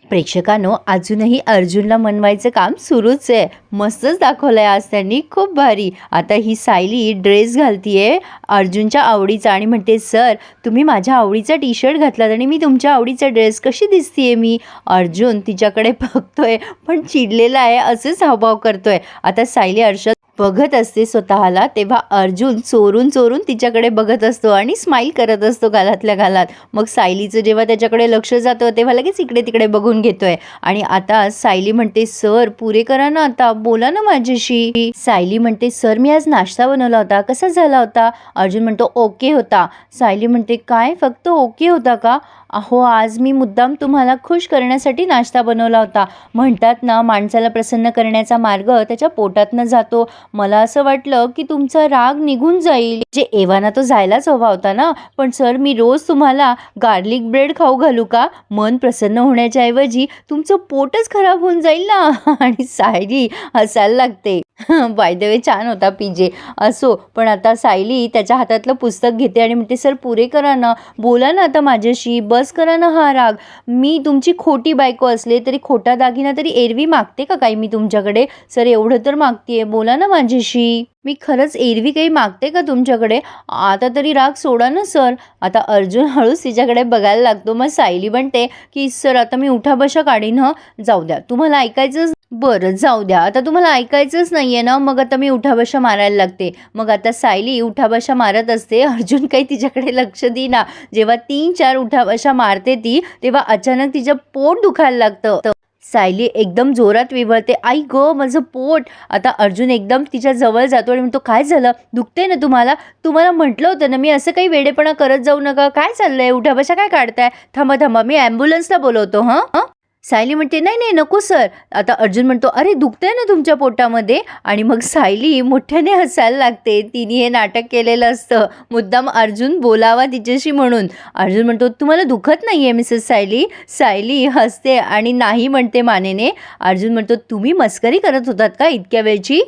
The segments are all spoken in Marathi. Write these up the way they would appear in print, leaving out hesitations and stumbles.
प्रेक्षकांनो, अजूनही अर्जुनला मनवायचं काम सुरूच आहे. मस्तच दाखवलंय आज त्यांनी, खूप भारी. आता ही सायली ड्रेस घालतीये अर्जुनच्या आवडीचा आणि म्हणते, सर तुम्ही माझ्या आवडीचा टी शर्ट घातलात आणि मी तुमच्या आवडीचा ड्रेस, कशी दिसतीये मी? अर्जुन तिच्याकडे बघतोय पण चिडलेला आहे, असेच हावभाव करतोय. आता सायली आरशात बघत असते स्वतःला, तेव्हा अर्जुन चोरून चोरून तिच्याकडे बघत असतो आणि स्माईल करत असतो गालातल्या गालात. मग सायलीचं जेव्हा त्याच्याकडे लक्ष जातं तेव्हा लगेच इकडे तिकडे बघून घेतोय. आणि आता सायली म्हणते, सर पुरे करा ना, आता बोला ना माझ्याशी. सायली म्हणते, सर मी आज नाश्ता बनवला होता, कसा झाला होता? अर्जुन म्हणतो, ओके होता. सायली म्हणते, काय फक्त ओके होता का? अहो आज मी मुद्दाम तुम्हाला खुश करण्यासाठी नाश्ता बनवला होता. म्हणतात ना, माणसाला प्रसन्न करण्याचा मार्ग त्याच्या पोटातनं जातो. मला असं वाटलं की तुमचा राग निघून जाईल. जे एव्हाना तो जायलाच हवा होता ना. पण सर मी रोज तुम्हाला गार्लिक ब्रेड खाऊ घालू का? मन प्रसन्न होण्याच्या ऐवजी तुमचं पोटच खराब होऊन जाईल ना. आणि सायली हसायला लागते. बाय द वे छान होता पीजे. असो, पण आता सायली त्याच्या हातातलं पुस्तक घेते आणि म्हणते, सर पुरे करा ना, बोला ना आता माझ्याशी, बस करा ना हा राग. मी तुमची खोटी बायको असले तरी खोटा दागिना तरी एरवी मागते का काही मी तुमच्याकडे? सर एवढं तर मागतेय, बोला ना माझ्याशी. मी खरंच एरवी काही मागते का तुमच्याकडे? आता तरी राग सोडा ना सर. आता अर्जुन हळूच तिच्याकडे बघायला लागतो. मग सायली म्हणते की सर आता मी उठाबशा काढीन. जाऊ द्या, तुम्हाला ऐकायचंच? बरं जाऊ द्या, आता तुम्हाला ऐकायचंच नाहीये ना, मग आता मी उठाबशा मारायला लागते. मग आता सायली उठाबशा मारत असते. अर्जुन काही तिच्याकडे लक्ष देईना. जेव्हा 3-4 उठाबशा मारते ती, तेव्हा अचानक तिचं पोट दुखायला लागतं. सायली एकदम जोरात विव्हळते, आई गं माझं पोट. आता अर्जुन एकदम तिच्या जवळ जातो आणि म्हणतो, काय झालं? दुखते ना तुम्हाला? तुम्हाला म्हटलं होतं ना मी असं काही वेडेपणा करत जाऊ नका. काय चाललंय? उठाबशा काय काढताय? थांबा थांबा, मी ॲम्ब्युलन्सला बोलवतो. हां. सायली म्हणते, नाही नाही नको सर. आता अर्जुन म्हणतो, अरे दुखतंय ना तुमच्या पोटामध्ये. आणि मग सायली मोठ्याने हसायला लागते. तिने हे नाटक केलेलं असतं मुद्दाम अर्जुन बोलावा तिच्याशी म्हणून. अर्जुन म्हणतो, तुम्हाला दुखत नाही आहे मिसेस सायली? सायली हसते आणि नाही म्हणते मानेने. अर्जुन म्हणतो, तुम्ही मस्करी करत होतात का इतक्या वेळची?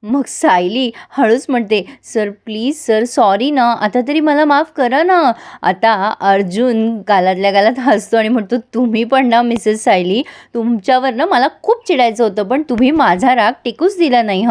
मग सायली हळूच म्हणते, सर प्लीज सर, सॉरी ना, आता तरी मला माफ करा ना. आता अर्जुन गालातल्या गालात हसतो आणि म्हणतो, तुम्ही पण ना मिसेस सायली, तुमच्यावर ना मला खूप चिडायचं होतं, पण तुम्ही माझा राग टिकूच दिला नाही.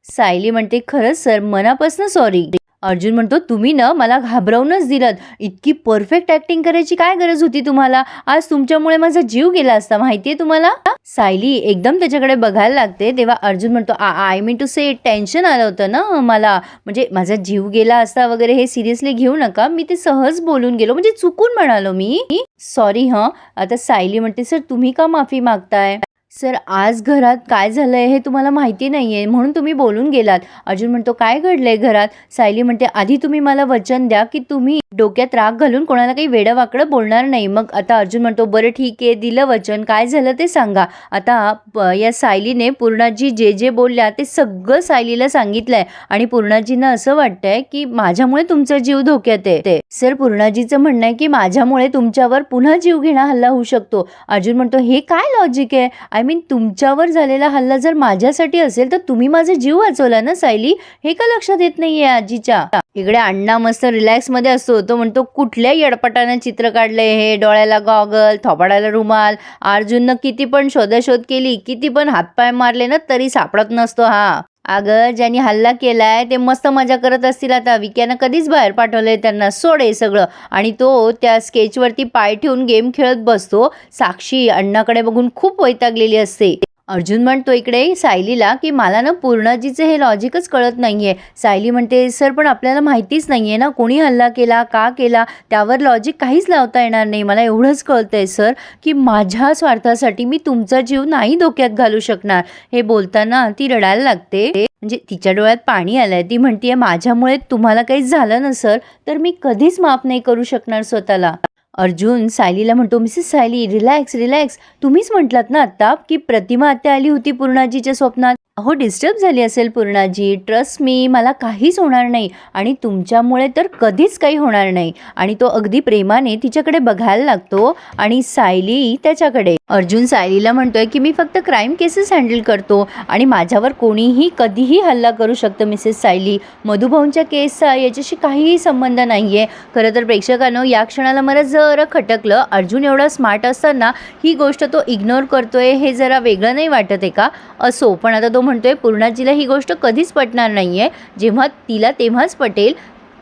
सायली म्हणते, खरंच सर, मनापासून सॉरी. अर्जुन म्हणतो, तुम्ही ना मला घाबरवूनच दिलत. इतकी परफेक्ट ॲक्टिंग करायची काय गरज होती तुम्हाला? आज तुमच्यामुळे माझा जीव गेला असता, माहितीये तुम्हाला? सायली एकदम त्याच्याकडे बघायला लागते. तेव्हा अर्जुन म्हणतो, I mean to say, tension आलं होतं ना मला, म्हणजे माझा जीव गेला असता वगैरे, हे सिरियसली घेऊ नका. मी ते सहज बोलून गेलो, म्हणजे चुकून म्हणालो मी, सॉरी. आता सायली म्हणते, सर तुम्ही का माफी मागताय? सर आज घरात काय झालंय हे तुम्हाला माहिती नाहीये, म्हणून तुम्ही बोलून गेलात. अर्जुन म्हणतो, काय घडलंय घरात? सायली म्हणते, आधी तुम्ही मला वचन द्या की तुम्ही डोक्यात राग घालून कोणाला काही वेडं बोलणार नाही. मग आता अर्जुन म्हणतो, बरं ठीक आहे, दिलं वचन, काय झालं ते सांगा. आता या सायलीने पूर्णाजी जे जे बोलल्या ते सगळं सायलीला सांगितलंय आणि पूर्णाजींना असं वाटतंय की माझ्यामुळे तुमचा जीव धोक्यात आहे. सर पूर्णाजीचं म्हणणं आहे की माझ्यामुळे तुमच्यावर पुन्हा जीव घेणा हल्ला होऊ शकतो. अर्जुन म्हणतो, हे काय लॉजिक आहे? आय मीन तुमच्यावर झालेला हल्ला जर माझ्यासाठी असेल तर तुम्ही माझा जीव वाचवला ना सायली, हे का लक्षात येत नाहीये आजीच्या? इकडे अण्णा मस्त रिलॅक्स मध्ये असतो. तो म्हणतो, कुठल्या येडपटाने चित्र काढलंय हे? डोळ्याला गॉगल, थोबाडाला रुमाल. अर्जुननं किती पण शोधाशोध केली, किती पण हातपाय मारले ना, तरी सापडत नसतो हा. अगं ज्यांनी हल्ला केलाय ते मस्त मजा करत असतील. आता विक्यानं कधीच बाहेर पाठवलंय त्यांना, सोडे सगळं. आणि तो त्या स्केचवरती पाय ठेवून गेम खेळत बसतो. साक्षी अण्णाकडे बघून खूप वैतागलेली असते. अर्जुन म्हणतो इकडे सायलीला की मला ना पूर्णाजीचं हे लॉजिकच कळत नाहीये. सायली म्हणते, सर पण आपल्याला माहितीच नाहीये ना कोणी हल्ला केला, का केला, त्यावर लॉजिक काहीच लावता येणार नाही. मला एवढंच कळतंय सर की माझ्या स्वार्थासाठी मी तुमचा जीव नाही धोक्यात घालू शकणार. हे बोलताना ती रडायला लागते, म्हणजे तिच्या डोळ्यात पाणी आलंय. ती म्हणतीये, माझ्यामुळे तुम्हाला काही झालं ना सर, तर मी कधीच माफ नाही करू शकणार स्वतःला. अर्जुन सायलीला म्हणतो, मिसेस सायली रिलॅक्स रिलॅक्स. तुम्हीच म्हटलात ना आत्ता की प्रतिमा आत्या आली होती पूर्णाजीच्या स्वप्नात. अहो डिस्टर्ब झाली असेल पूर्णाजी. ट्रस्ट मी, मला काहीच होणार नाही आणि तुमच्यामुळे तर कधीच काही होणार नाही. आणि तो अगदी प्रेमाने तिच्याकडे बघायला लागतो आणि सायली त्याच्याकडे. अर्जुन सायलीला म्हणतोय की मी फक्त क्राईम केसेस हँडल करतो आणि माझ्यावर कोणीही कधीही हल्ला करू शकतं मिसेस सायली. मधुभाऊंच्या केसचा याच्याशी काहीही संबंध नाही आहे. खरं तर प्रेक्षकांनो, या क्षणाला मला जरा खटकलं. अर्जुन एवढा स्मार्ट असताना ही गोष्ट तो इग्नोर करतोय, हे जरा वेगळं नाही वाटत आहे का? असो, पण आता तो म्हणतोय पूर्णाजीला ही गोष्ट कधीच पटणार नाही आहे. जेव्हा तिला तेव्हाच पटेल,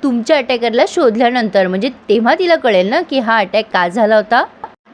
तुमच्या अटॅकरला शोधल्यानंतर. म्हणजे तेव्हा तिला कळेल ना की हा अटॅक का झाला होता.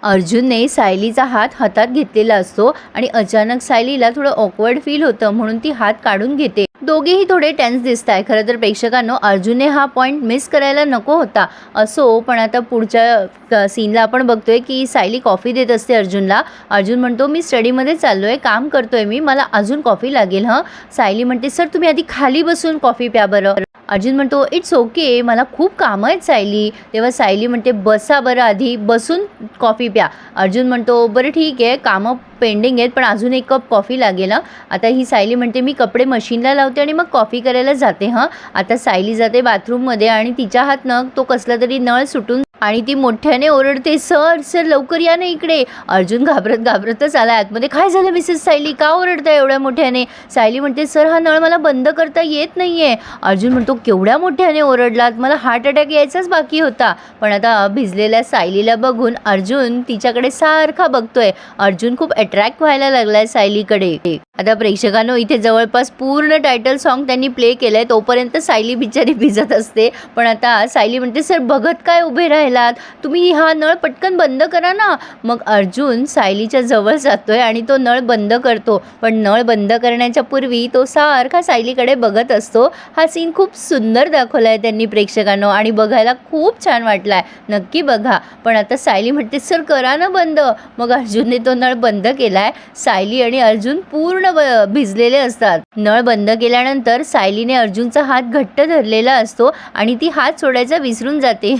अर्जुनने सायलीचा हात हातात घेतलेला असतो आणि अचानक सायलीला थोडं ऑकवर्ड फील होतं, म्हणून ती हात काढून घेते. दोघेही थोडे टेन्स दिसत आहे. खरं तर प्रेक्षकांनो, अर्जुनने हा पॉईंट मिस करायला नको होता. असो, पण आता पुढच्या सीनला आपण बघतोय की सायली कॉफी देत असते अर्जुनला. अर्जुन म्हणतो मी स्टडीमध्ये चाललो आहे, काम करतोय मी, मला अजून कॉफी लागेल हं. सायली म्हणते सर तुम्ही आधी खाली बसून कॉफी प्या बरं. अर्जुन म्हणतो इट्स ओके, मला खूप कामं आहेत सायली. तेव्हा सायली म्हणते बसा बरं, आधी बसून कॉफी प्या. अर्जुन म्हणतो बरं ठीक आहे, कामं पेंडिंग आहेत पण अजून एक कप कॉफी लागेल हं. आता ही सायली म्हणते मी कपडे मशीनला लावते आणि मग कॉफी करायला जाते हं. आता सायली जाते बाथरूममध्ये आणि तिच्या हातनं तो कसला तरी नळ सुटून आणि ती मोठ्याने ओरडते सर सर लवकर या ना इकडे. अर्जुन घाबरतच आला आतमध्ये. काय झालं मिसेस सायली, का ओरडताय एवढ्या मोठ्याने? सायली म्हणते सर हा नळ मला बंद करता येत नाहीये. अर्जुन म्हणतो केवढ्या मोठ्याने ओरडलात, मला हार्ट अटॅक यायचाच बाकी होता. पण आता भिजलेल्या सायलीला बघून अर्जुन तिच्याकडे सारखा बघतोय. अर्जुन खूप अट्रॅक्ट व्हायला लागलाय सायलीकडे. आता प्रेक्षकांनो, इथे जवळपास पूर्ण टायटल सॉन्ग त्यांनी प्ले केलंय. तोपर्यंत सायली बिचारी भिजत असते. पण आता सायली म्हणते सर बघत काय उभे राहिलात, तुम्ही हा नळ पटकन बंद करा ना. मग अर्जुन सायलीच्या जवळ जातोय आणि तो नळ बंद करतो. पण नळ बंद करण्याच्या पूर्वी तो सारखा सायलीकडे बघत असतो. हा सीन खूप सुंदर दाखवलाय त्यांनी प्रेक्षकांनो आणि बघायला खूप छान वाटलाय. नक्की बघा. पण आता सायली म्हणते सर करा ना बंद. मग अर्जुनने तो नळ बंद केलाय. सायली आणि अर्जुन पूर्ण भिजलेले असतात. नळ बंद केल्यानंतर सायलीने अर्जुनचा हात घट्ट धरलेला असतो आणि ती हात सोडायचा विसरून जाते.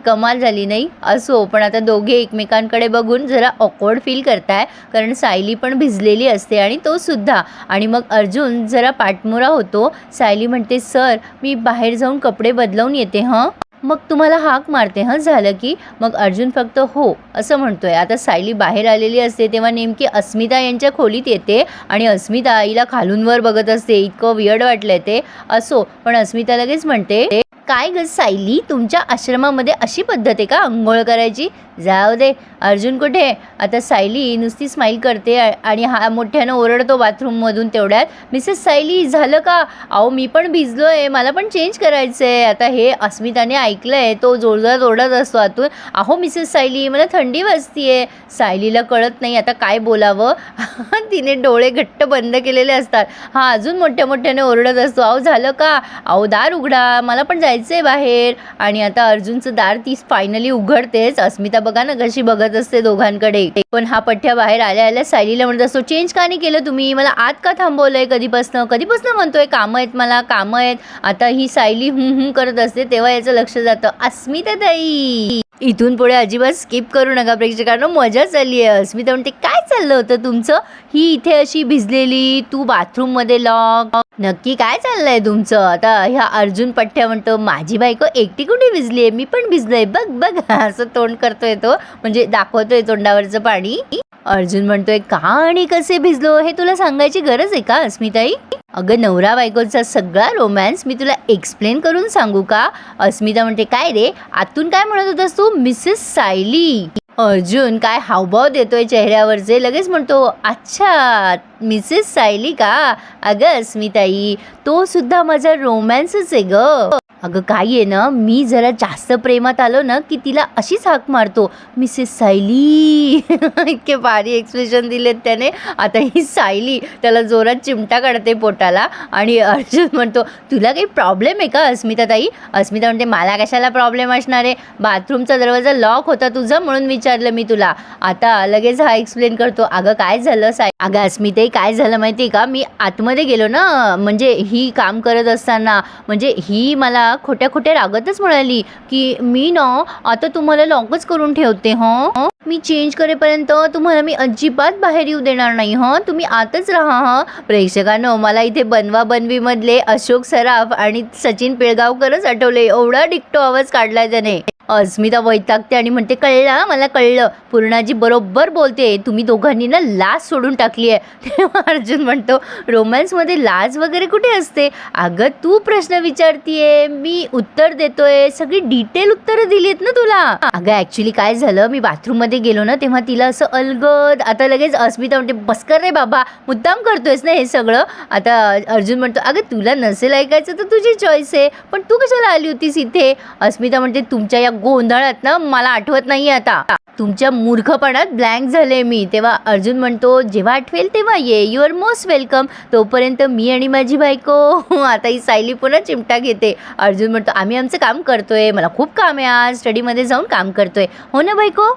कमाल झाली नाही? असो, पण आता दोघे एकमेकांकडे बघून जरा ऑकवर्ड फील करताय, कारण सायली पण भिजलेली असते आणि तो सुद्धा. आणि मग अर्जुन जरा पाठमोरा होतो. सायली म्हणते सर मी बाहेर जाऊन कपडे बदलवून येते हं, मग तुम्हाला हाक मारते हं झालं की. मग अर्जुन फक्त हो असं म्हणतोय. आता सायली बाहेर आलेली असते तेव्हा नेमकी अस्मिता यांच्या खोलीत येते आणि अस्मिता आईला खालून वर बघत असते. इतकं वियर्ड वाटलंय ते. असो, पण अस्मिता लगेच म्हणते काय ग सायली, तुमच्या आश्रमामध्ये अशी पद्धत आहे का अंघोळ करायची? जाऊ दे. अर्जुन कुठे? आता सायली नुसती स्माईल करते आणि हा मोठ्यानं ओरडतो बाथरूममधून तेवढ्यात मिसेस सायली झालं का? अहो मी पण भिजलो आहे, मला पण चेंज करायचं आहे. आता हे अस्मिताने ऐकलं आहे, तो जोरजोरात ओरडत असतो आतून अहो मिसेस सायली मला थंडी वाजतीये. सायलीला कळत नाही आता काय बोलावं. तिने डोळे घट्ट बंद केलेले असतात. हा अजून मोठ्याने ओरडत असतो अहो झालं का? अहो दार उघडा, मला पण जायचं आहे बाहेर. आणि आता अर्जुनचं दार ती फायनली उघडतेच. अस्मिता बघा ना कशी बघत असते दोघांकडे. पण हा पठ्ठ्या बाहेर आल्या सायलीला म्हणत असतो चेंज का नाही केलं तुम्ही, मला आत का थांबवलंय कधीपासनं म्हणतोय कामं आहेत मला कामं आहेत. आता ही सायली करत असते तेव्हा याचं लक्ष जातं अस्मिता ताई. इथून पुढे अजिबात स्किप करू नका प्रेक्षकांनो, मजा चालली आहे. अस्मिता म्हणते काय चाललं होतं तुमचं, ही इथे अशी भिजलेली, तू बाथरूममध्ये लॉक, नक्की काय चाललंय तुमचं? आता ह्या अर्जुन पठ्ठ्या म्हणतो माझी बायको एकटी कुठे भिजली आहे, मी पण भिजलोय बघ बघ. असं तोंड करतोय तो, म्हणजे दाखवतोय तोंडावरचं पाणी. अर्जुन म्हणतोय का आणि कसे भिजलो हे तुला सांगायची गरज आहे का अस्मिताई? अगं नवरा बायकोचा सगळा रोमॅन्स मी तुला एक्सप्लेन करून सांगू का? अस्मिता म्हणते काय रे, आतून काय म्हणत होतास तू मिसेस सायली? अर्जुन काय हावभाव देतोय चेहऱ्यावरचे, लगेच म्हणतो अच्छा मिसेस सायली का? अगं अस्मिताई तो सुद्धा माझा रोमॅन्सच आहे ग. अगं काय आहे ना, मी जरा जास्त प्रेमात आलो ना की तिला अशीच हाक मारतो मिसेस सायली. इतके भारी एक्सप्रेशन दिलेत त्याने. आता ही सायली त्याला जोरात चिमटा काढते पोटाला आणि अर्जुन म्हणतो तुला काही प्रॉब्लेम आहे का अस्मिता ताई? अस्मिता म्हणते मला कशाला प्रॉब्लेम असणार आहे, बाथरूमचा दरवाजा लॉक होता तुझा म्हणून विचारलं मी तुला. आता लगेच हा एक्सप्लेन करतो अगं काय झालं अगं अस्मिताई काय झालं माहिती आहे का, मी आतमध्ये गेलो ना, म्हणजे ही काम करत असताना, म्हणजे ही मला अस्मिता खोट्या खोट्या रागातच म्हणाली की मी ना आता तुम्हाला लॉकच करून ठेवते हं. मी चेंज करेपर्यंत तुम्हाला मी अजिबात बाहेर येऊ देणार नाही हं. तुम्ही आतच राहा हं. प्रेक्षकांनो, मला इथे बनवा बनवी मधले अशोक सराफ आणि सचिन पिळगावकरच आठवले. एवढा डिक्टो आवाज काढलाय त्याने. अस्मिता वैतागते आणि म्हणते कळलं, मला कळलं, पूर्णाजी बरोबर बोलते, तुम्ही दोघांनी ना लाज सोडून टाकली आहे. तेव्हा अर्जुन म्हणतो रोमॅन्समध्ये लाज वगैरे कुठे असते. अगं तू प्रश्न विचारतीये, मी उत्तर देतोय, सगळी डिटेल उत्तरं दिलीत ना तुला. अगं ॲक्च्युली काय झालं, मी बाथरूममध्ये गेलो ना तेव्हा तिला असं अलगद. आता लगेच अस्मिता म्हणते बस कर रे बाबा, मुद्दाम करतोयस ना हे सगळं. आता अर्जुन म्हणतो अगं तुला नसेल ऐकायचं तर तुझी चॉईस आहे, पण तू कशाला आली होतीस इथे. अस्मिता म्हणते तुमच्या या गोंधळात ना मला आठवत नाही आता, तुमच्या मूर्खपणात ब्लँक झाले मी. तेव्हा अर्जुन म्हणतो जेव्हा आठवेल तेव्हा ये, यू आर मोस्ट वेलकम, तोपर्यंत मी आणि माझी बायको. आता ही सायली पुन्हा चिमटा घेते. अर्जुन म्हणतो आम्ही आमचं काम करतोय, मला खूप काम आहे आज, स्टडीमध्ये जाऊन काम करतोय, हो ना बायको.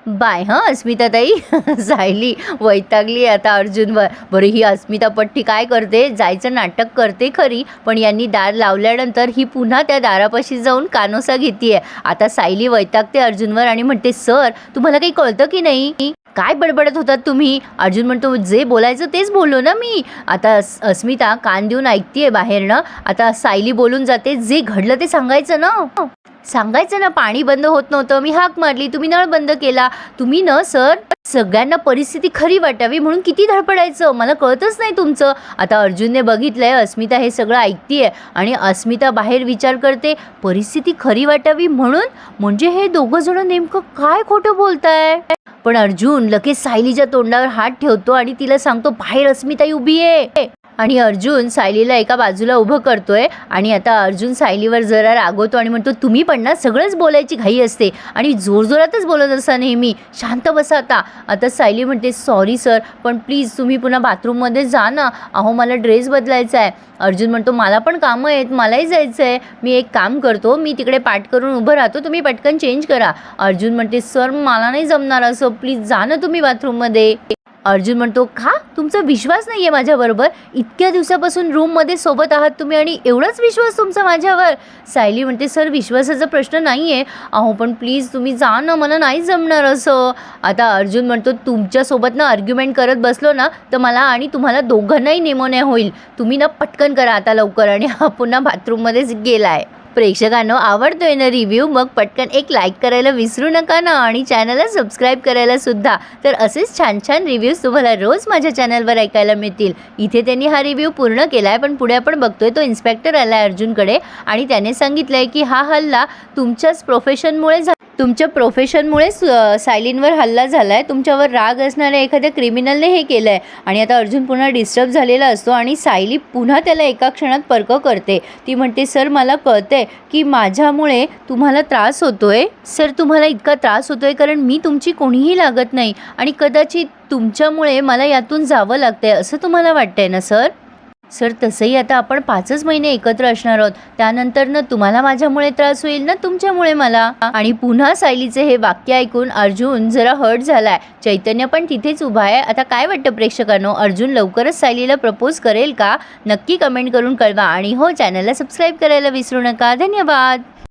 बाय हां अस्मिता ताई. सायली वैतागली आता अर्जुनवर. बरं ही अस्मिता पट्टी काय करते, जायचं नाटक करते खरी, पण यांनी दार लावल्यानंतर ही पुन्हा त्या दारापाशी जाऊन कानोसा घेतीये. आता सायली वैतागते अर्जुनवर आणि म्हणते सर तुम्हाला काही कळतं की नाही, काय बडबडत होतात तुम्ही. अर्जुन म्हणतो जे बोलायचं तेच बोललो ना मी. आता अस्मिता कान देऊन ऐकतीये बाहेरनं. आता सायली बोलून जाते जे घडलं ते सांगायचं ना, पाणी बंद होत नव्हतं, मी हाक मारली, तुम्ही नळ बंद केला, तुम्ही न सर सगळ्यांना परिस्थिती खरी वाटावी म्हणून किती धडपडायचं, मला कळतच नाही तुमचं. आता अर्जुनने बघितलंय अस्मिता हे सगळं ऐकतीये आणि अस्मिता बाहेर विचार करते परिस्थिती खरी वाटावी म्हणून, म्हणजे हे दोघं जण नेमकं काय खोटं बोलताय. पण अर्जुन लगेच सायलीच्या तोंडावर हात ठेवतो आणि तिला सांगतो बाहेर अस्मिता उभी आहे. आणि अर्जुन सायलीला एका बाजूला उभं करतोय आणि आता अर्जुन सायलीवर जरा रागवतो आणि म्हणतो तुम्ही पण ना सगळंच बोलायची घाई असते आणि जोरजोरातच बोलत असा नेहमी, शांत बसा आता. आता सायली म्हणते सॉरी सर, पण प्लीज तुम्ही पुन्हा बाथरूममध्ये जा ना, अहो मला ड्रेस बदलायचा आहे. अर्जुन म्हणतो मला पण कामं आहेत, मलाही जायचं आहे, मी एक काम करतो, मी तिकडे पाठ करून उभं राहतो, तुम्ही पटकन चेंज करा. अर्जुन म्हणते सर मला नाही जमणार असं, प्लीज जा ना तुम्ही बाथरूममध्ये. अर्जुन म्हणतो का तुमचा विश्वास नाही आहे माझ्याबरोबर, इतक्या दिवसापासून रूममध्ये सोबत आहात तुम्ही आणि एवढाच विश्वास तुमचा माझ्यावर. सायली म्हणते सर विश्वासाचा प्रश्न नाही आहे, अहो पण प्लीज तुम्ही जा ना, मला नाही जमणार असं. आता अर्जुन म्हणतो तुमच्यासोबत ना आर्ग्युमेंट करत बसलो ना तर मला आणि तुम्हाला दोघांनाही निमोनिया होईल, तुम्ही ना पटकन करा आता लवकर. आणि हा पुन्हा बाथरूममध्येच गेलाय. प्रेक्षकांनो आवडतोय ना रिव्ह्यू, मग पटकन एक लाईक करायला विसरू नका ना आणि चॅनलला सबस्क्राईब करायला सुद्धा. तर असेच छान छान रिव्ह्यूज तुम्हाला रोज माझ्या चॅनलवर ऐकायला मिळतील. इथे त्यांनी हा रिव्ह्यू पूर्ण केला आहे, पण पुढे आपण बघतोय तो इन्स्पेक्टर आला आहे अर्जुनकडे आणि त्याने सांगितलं आहे की हा हल्ला तुमच्याच प्रोफेशनमुळे सायलींवर हल्ला झाला आहे, तुमच्यावर राग असणाऱ्या एखाद्या क्रिमिनलने हे केलं आहे. आणि आता अर्जुन पुन्हा डिस्टर्ब झालेला असतो आणि सायली पुन्हा त्याला एका क्षणात पर्क करते. ती म्हणते सर मला कळतंय की माझ्यामुळे तुम्हाला त्रास होतोय, सर तुम्हाला इतका त्रास होतोय कारण मी तुमची कोणीही लागत नाही आणि कदाचित तुमच्यामुळे मला यातून जावं लागतंय असं तुम्हाला वाटतंय ना सर. सर तसंही आता आपण 5च महिने एकत्र असणार आहोत, त्यानंतर ना तुम्हाला माझ्यामुळे त्रास होईल ना तुमच्यामुळे मला. आणि पुन्हा सायलीचे हे वाक्य ऐकून अर्जुन जरा हर्ट झालाय. चैतन्य पण तिथेच उभा आहे. आता काय वाटतं प्रेक्षकांनो, अर्जुन लवकरच सायलीला प्रपोज करेल का, नक्की कमेंट करून कळवा आणि हो चॅनलला सबस्क्राईब करायला विसरू नका. धन्यवाद.